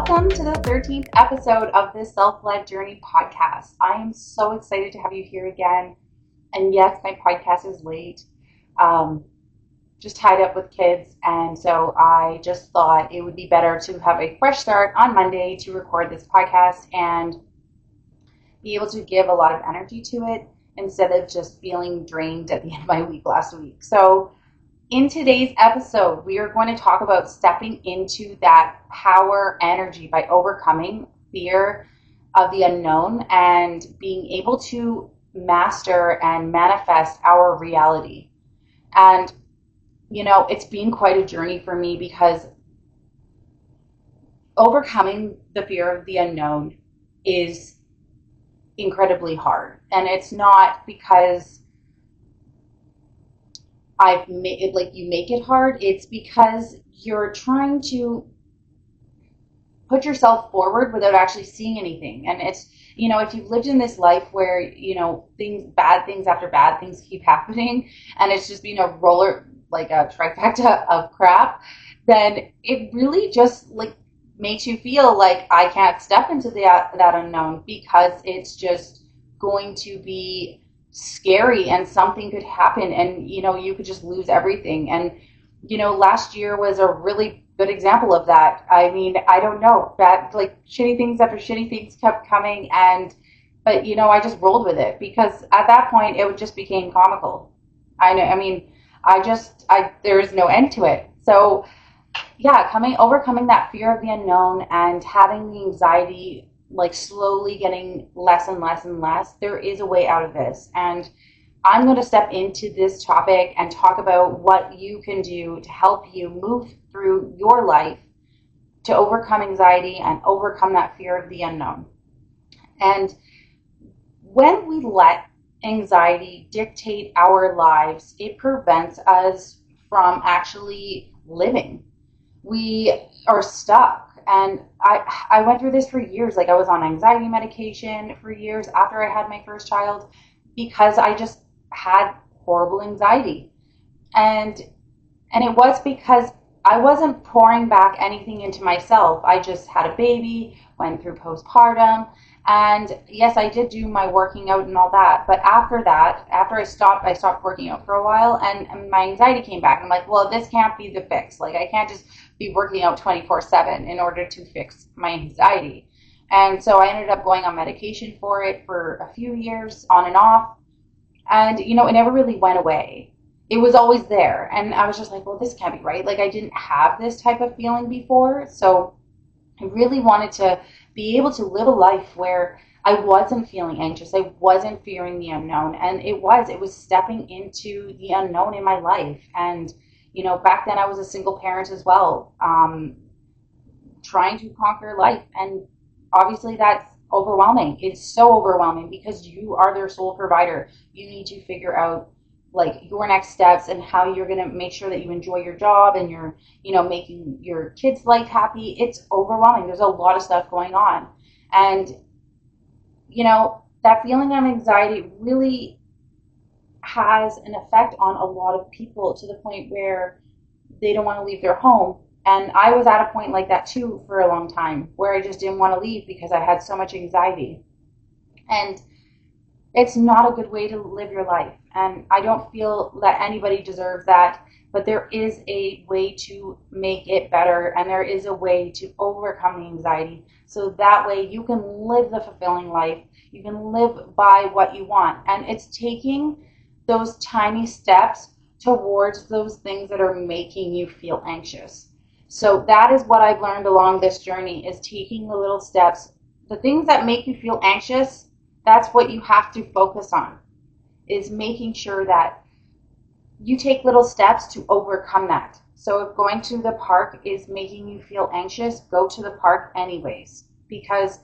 Welcome to the 13th episode of this Self-Led Journey podcast. I am so excited to have you here again. And yes, my podcast is late. Just tied up with kids. And so I just thought it would be better to have a fresh start on Monday to record this podcast and be able to give a lot of energy to it instead of just feeling drained at the end of my week last week. So in today's episode, we are going to talk about stepping into that power energy by overcoming fear of the unknown and being able to master and manifest our reality. And, you know, it's been quite a journey for me because overcoming the fear of the unknown is incredibly hard. And it's not because I've made it like you make it hard. It's because you're trying to put yourself forward without actually seeing anything. And it's, you know, if you've lived in this life where, you know, bad things after bad things keep happening and it's just been a like a trifecta of crap, then it really just like makes you feel like I can't step into that unknown because it's just going to be scary and something could happen and, you know, you could just lose everything. And, you know, last year was a really good example of that. I mean, I don't know, shitty things after shitty things kept coming but, you know, I just rolled with it because at that point it just became comical. There is no end to it. So yeah, overcoming that fear of the unknown and having the anxiety like slowly getting less and less and less, there is a way out of this. And I'm going to step into this topic and talk about what you can do to help you move through your life to overcome anxiety and overcome that fear of the unknown. And when we let anxiety dictate our lives, it prevents us from actually living. We are stuck. And I went through this for years. Like I was on anxiety medication for years after I had my first child because I just had horrible anxiety. And it was because I wasn't pouring back anything into myself. I just had a baby, went through postpartum. And yes, I did do my working out and all that. But after I stopped working out for a while and my anxiety came back. I'm like, well, this can't be the fix. Like I can't just be working out 24/7 in order to fix my anxiety. And so I ended up going on medication for it for a few years on and off. And, you know, it never really went away. It was always there. And I was just like, well, this can't be right. Like I didn't have this type of feeling before. So I really wanted to be able to live a life where I wasn't feeling anxious. I wasn't fearing the unknown. And it was stepping into the unknown in my life. And, you know, back then I was a single parent as well, trying to conquer life. And obviously that's overwhelming. It's so overwhelming because you are their sole provider. You need to figure out like your next steps and how you're going to make sure that you enjoy your job and you're, you know, making your kids' life happy. It's overwhelming. There's a lot of stuff going on. And, you know, that feeling of anxiety really has an effect on a lot of people to the point where they don't want to leave their home. And I was at a point like that too for a long time where I just didn't want to leave because I had so much anxiety. And it's not a good way to live your life. And I don't feel that anybody deserves that, but there is a way to make it better. And there is a way to overcome the anxiety. So that way you can live the fulfilling life. You can live by what you want. And it's taking those tiny steps towards those things that are making you feel anxious. So that is what I've learned along this journey is taking the little steps. The things that make you feel anxious, that's what you have to focus on, is making sure that you take little steps to overcome that. So if going to the park is making you feel anxious, go to the park anyways, because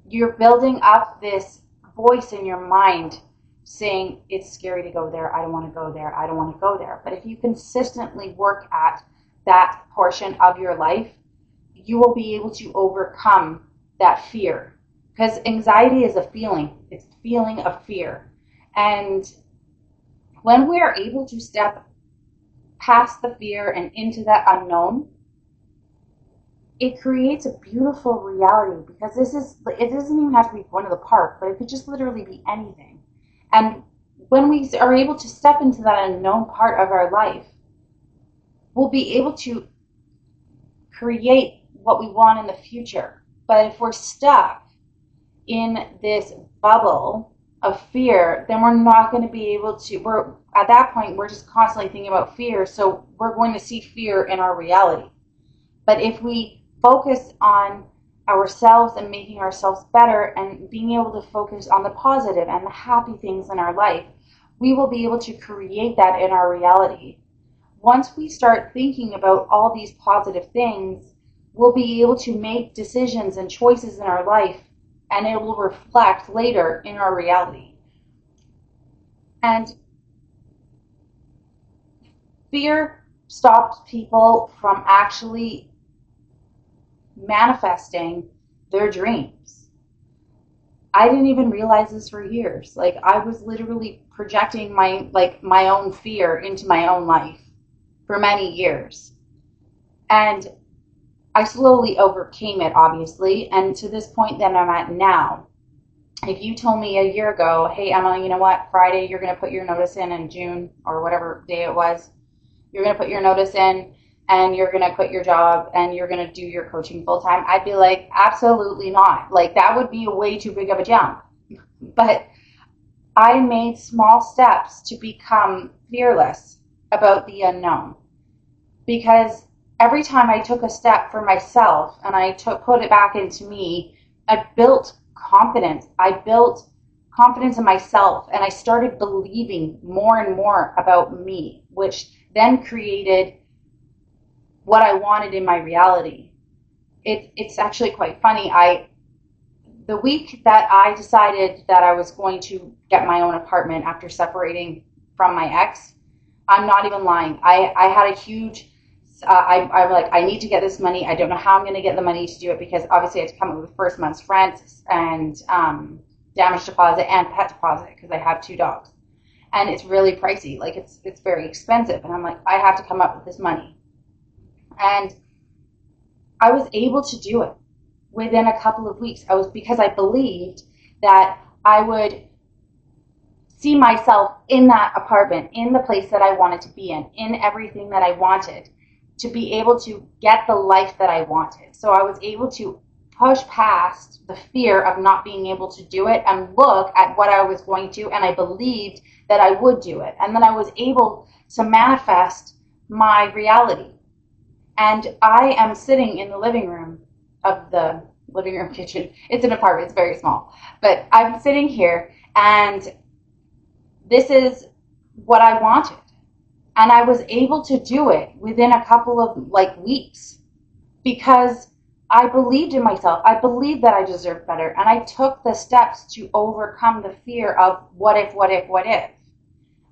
you're building up this voice in your mind saying it's scary to go there, I don't want to go there, I don't want to go there. But if you consistently work at that portion of your life, you will be able to overcome that fear. Because anxiety is a feeling. It's a feeling of fear. And when we are able to step past the fear and into that unknown, it creates a beautiful reality, because it doesn't even have to be going to the park, but it could just literally be anything. And when we are able to step into that unknown part of our life, we'll be able to create what we want in the future. But if we're stuck in this bubble of fear, then we're not going to be able to, we're at that point, we're just constantly thinking about fear. So we're going to see fear in our reality. But if we focus on ourselves and making ourselves better and being able to focus on the positive and the happy things in our life, we will be able to create that in our reality. Once we start thinking about all these positive things, we'll be able to make decisions and choices in our life, and it will reflect later in our reality. And fear stops people from actually manifesting their dreams. I didn't even realize this for years. Like, I was literally projecting my own fear into my own life for many years. And I slowly overcame it, obviously, and to this point that I'm at now. If you told me a year ago, hey, Emma, you know what, Friday you're going to put your notice in June, or whatever day it was, you're going to put your notice in and you're going to quit your job and you're going to do your coaching full time, I'd be like, absolutely not. Like, that would be a way too big of a jump. But I made small steps to become fearless about the unknown, because every time I took a step for myself and I put it back into me, I built confidence. I built confidence in myself, and I started believing more and more about me, which then created what I wanted in my reality. It's actually quite funny. The week that I decided that I was going to get my own apartment after separating from my ex, I'm not even lying. I had a huge, I'm like, I need to get this money. I don't know how I'm going to get the money to do it, because obviously I had to come up with the first month's rent and damage deposit and pet deposit, because I have 2 dogs. And it's really pricey. Like, it's very expensive. And I'm like, I have to come up with this money. And I was able to do it within a couple of weeks. Because I believed that I would see myself in that apartment, in the place that I wanted to be in everything that I wanted, to be able to get the life that I wanted. So I was able to push past the fear of not being able to do it and look at what I was going to, and I believed that I would do it. And then I was able to manifest my reality. And I am sitting in the living room of the living room kitchen. It's an apartment, it's very small. But I'm sitting here, and this is what I wanted. And I was able to do it within a couple of weeks, because I believed in myself. I believed that I deserved better. And I took the steps to overcome the fear of what if, what if, what if.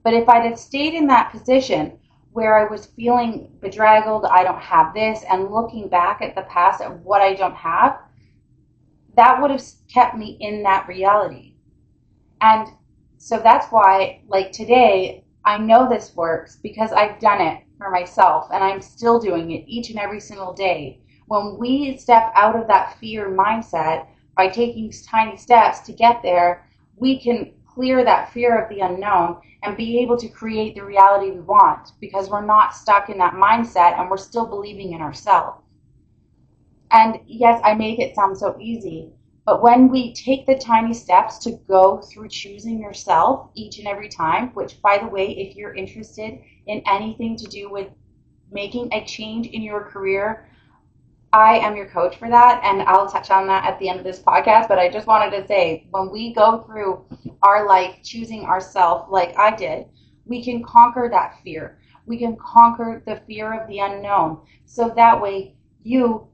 But if I'd have stayed in that position where I was feeling bedraggled, I don't have this, and looking back at the past of what I don't have, that would have kept me in that reality. And so that's why, today, I know this works, because I've done it for myself, and I'm still doing it each and every single day. When we step out of that fear mindset by taking tiny steps to get there, we can clear that fear of the unknown and be able to create the reality we want, because we're not stuck in that mindset and we're still believing in ourselves. And yes, I make it sound so easy, but when we take the tiny steps to go through choosing yourself each and every time, which, by the way, if you're interested in anything to do with making a change in your career, I am your coach for that, and I'll touch on that at the end of this podcast. But I just wanted to say, when we go through our life choosing ourselves like I did, we can conquer that fear. We can conquer the fear of the unknown. So that way you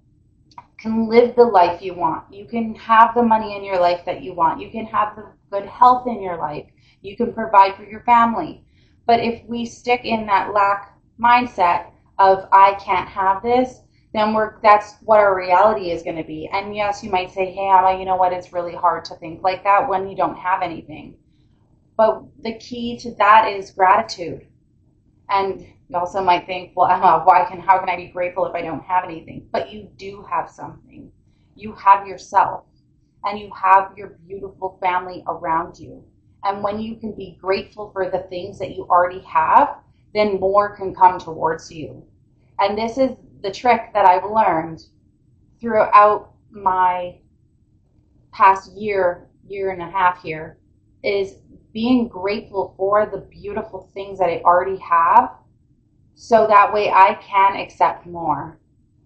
can live the life you want. You can have the money in your life that you want. You can have the good health in your life. You can provide for your family. But if we stick in that lack mindset of, I can't have this, then that's what our reality is going to be. And yes, you might say, hey, Emma, you know what? It's really hard to think like that when you don't have anything. But the key to that is gratitude. And You also might think, well, Emma, how can I be grateful if I don't have anything? But you do have something. You have yourself, and you have your beautiful family around you. And when you can be grateful for the things that you already have, then more can come towards you. And this is the trick that I've learned throughout my past year and a half here, is being grateful for the beautiful things that I already have, so that way I can accept more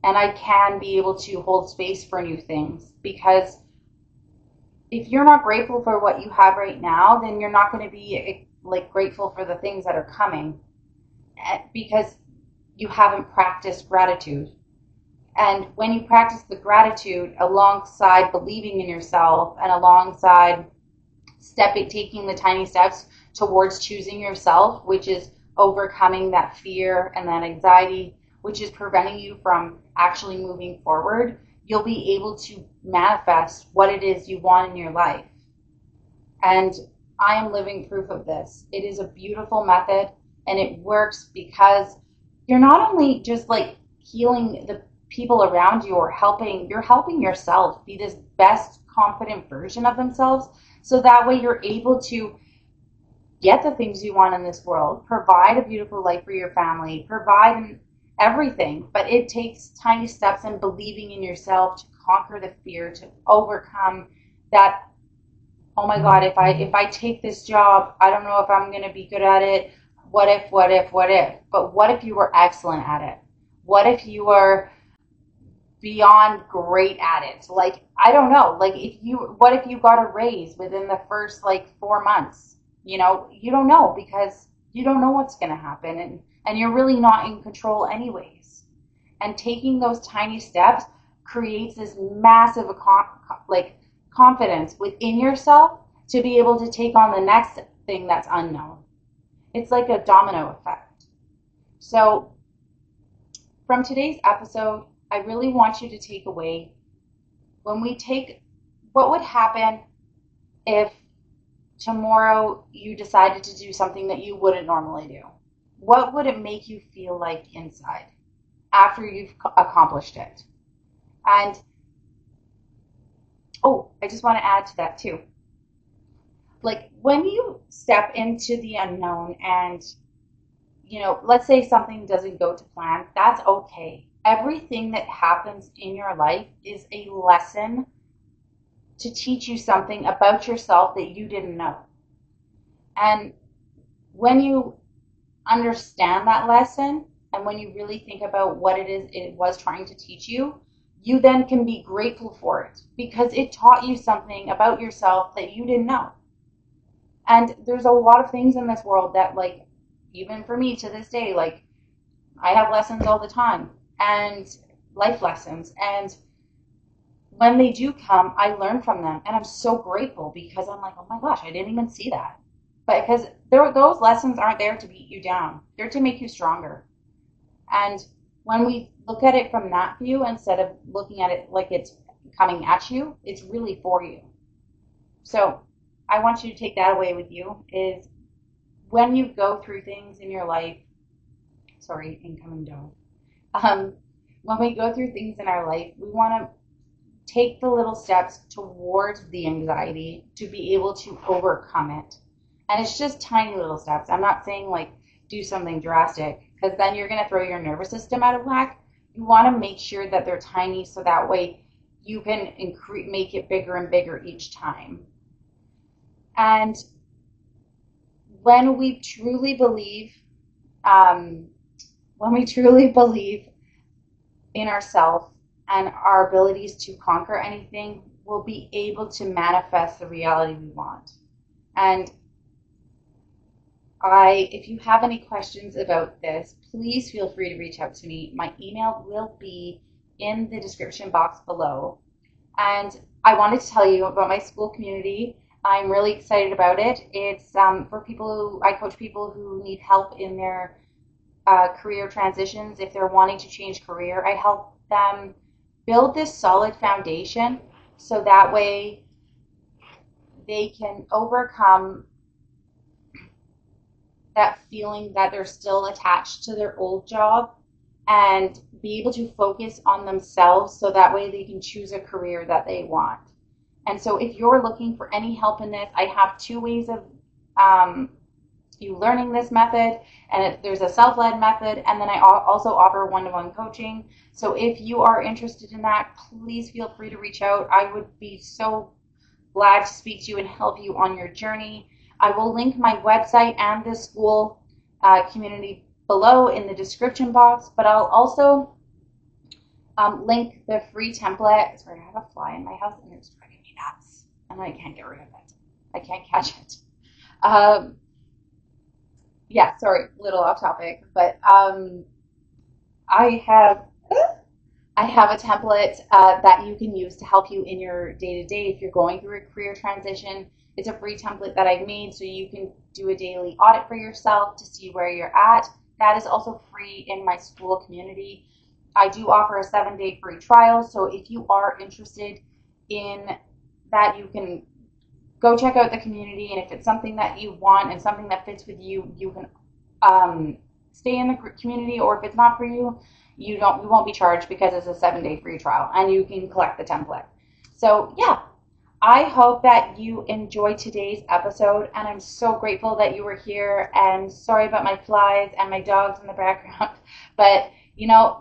and I can be able to hold space for new things. Because if you're not grateful for what you have right now, then you're not going to be like grateful for the things that are coming, because you haven't practiced gratitude. And when you practice the gratitude alongside believing in yourself and alongside taking the tiny steps towards choosing yourself, which is overcoming that fear and that anxiety, which is preventing you from actually moving forward, you'll be able to manifest what it is you want in your life. And I am living proof of this. It is a beautiful method, and it works because you're not only just like healing the people around you, or you're helping yourself be this best confident version of themselves, so that way you're able to get the things you want in this world, provide a beautiful life for your family, provide everything. But it takes tiny steps and believing in yourself to conquer the fear, to overcome that, oh my God, if I take this job, I don't know if I'm going to be good at it. What if? But what if you were excellent at it? What if you were beyond great at it? Like, I don't know, like what if you got a raise within the first like 4 months? You don't know, because you don't know what's going to happen, and you're really not in control anyways. And taking those tiny steps creates this massive confidence within yourself to be able to take on the next thing that's unknown. It's like a domino effect. So from today's episode, I really want you to take away, what would happen if tomorrow you decided to do something that you wouldn't normally do? What would it make you feel like inside after you've accomplished it? And I just want to add to that too. Like, when you step into the unknown and, let's say something doesn't go to plan, that's okay. Everything that happens in your life is a lesson to teach you something about yourself that you didn't know. And when you understand that lesson, and when you really think about what it was trying to teach you, you then can be grateful for it, because it taught you something about yourself that you didn't know. And there's a lot of things in this world that, like, even for me to this day, like, I have lessons all the time, and life lessons, and when they do come, I learn from them, and I'm so grateful, because I'm like, oh my gosh, I didn't even see that. But because those lessons aren't there to beat you down, they're to make you stronger. And when we look at it from that view, instead of looking at it like it's coming at you, it's really for you. So I want you to take that away with you, is when you go through things in your life, sorry, incoming dog. When we go through things in our life, we want to take the little steps towards the anxiety to be able to overcome it. And it's just tiny little steps. I'm not saying like do something drastic, because then you're going to throw your nervous system out of whack. You want to make sure that they're tiny, so that way you can make it bigger and bigger each time. And when we truly believe, in ourselves and our abilities to conquer anything, we'll be able to manifest the reality we want. And if you have any questions about this, please feel free to reach out to me. My email will be in the description box below. And I wanted to tell you about my Skool community. I'm really excited about it. It's for people I coach people who need help in their career transitions. If they're wanting to change career, I help them build this solid foundation, so that way they can overcome that feeling that they're still attached to their old job and be able to focus on themselves so that way they can choose a career that they want. And so if you're looking for any help in this, I have two ways of you learning this method, and there's a self-led method, and then I also offer one-to-one coaching. So if you are interested in that, please feel free to reach out. I would be so glad to speak to you and help you on your journey. I will link my website and the Skool community below in the description box, but I'll also link the free template. Sorry, I have a fly in my house and it's driving me nuts, and I can't get rid of it. I can't catch it. Yeah, sorry, little off topic, but I have I have a template that you can use to help you in your day to day if you're going through a career transition. It's a free template that I've made so you can do a daily audit for yourself to see where you're at. That is also free in my Skool community. I do offer a 7-day free trial, so if you are interested in that, you can go check out the community, and if it's something that you want and something that fits with you, you can stay in the community, or if it's not for you, you won't be charged because it's a 7-day free trial and you can collect the template. So yeah, I hope that you enjoyed today's episode, and I'm so grateful that you were here, and sorry about my flies and my dogs in the background, but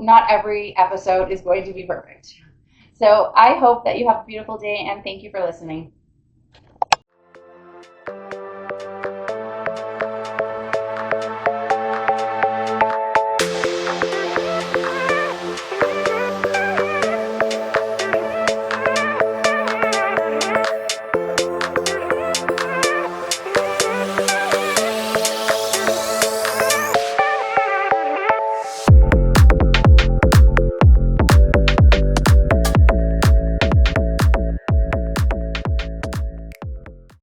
not every episode is going to be perfect. So I hope that you have a beautiful day, and thank you for listening.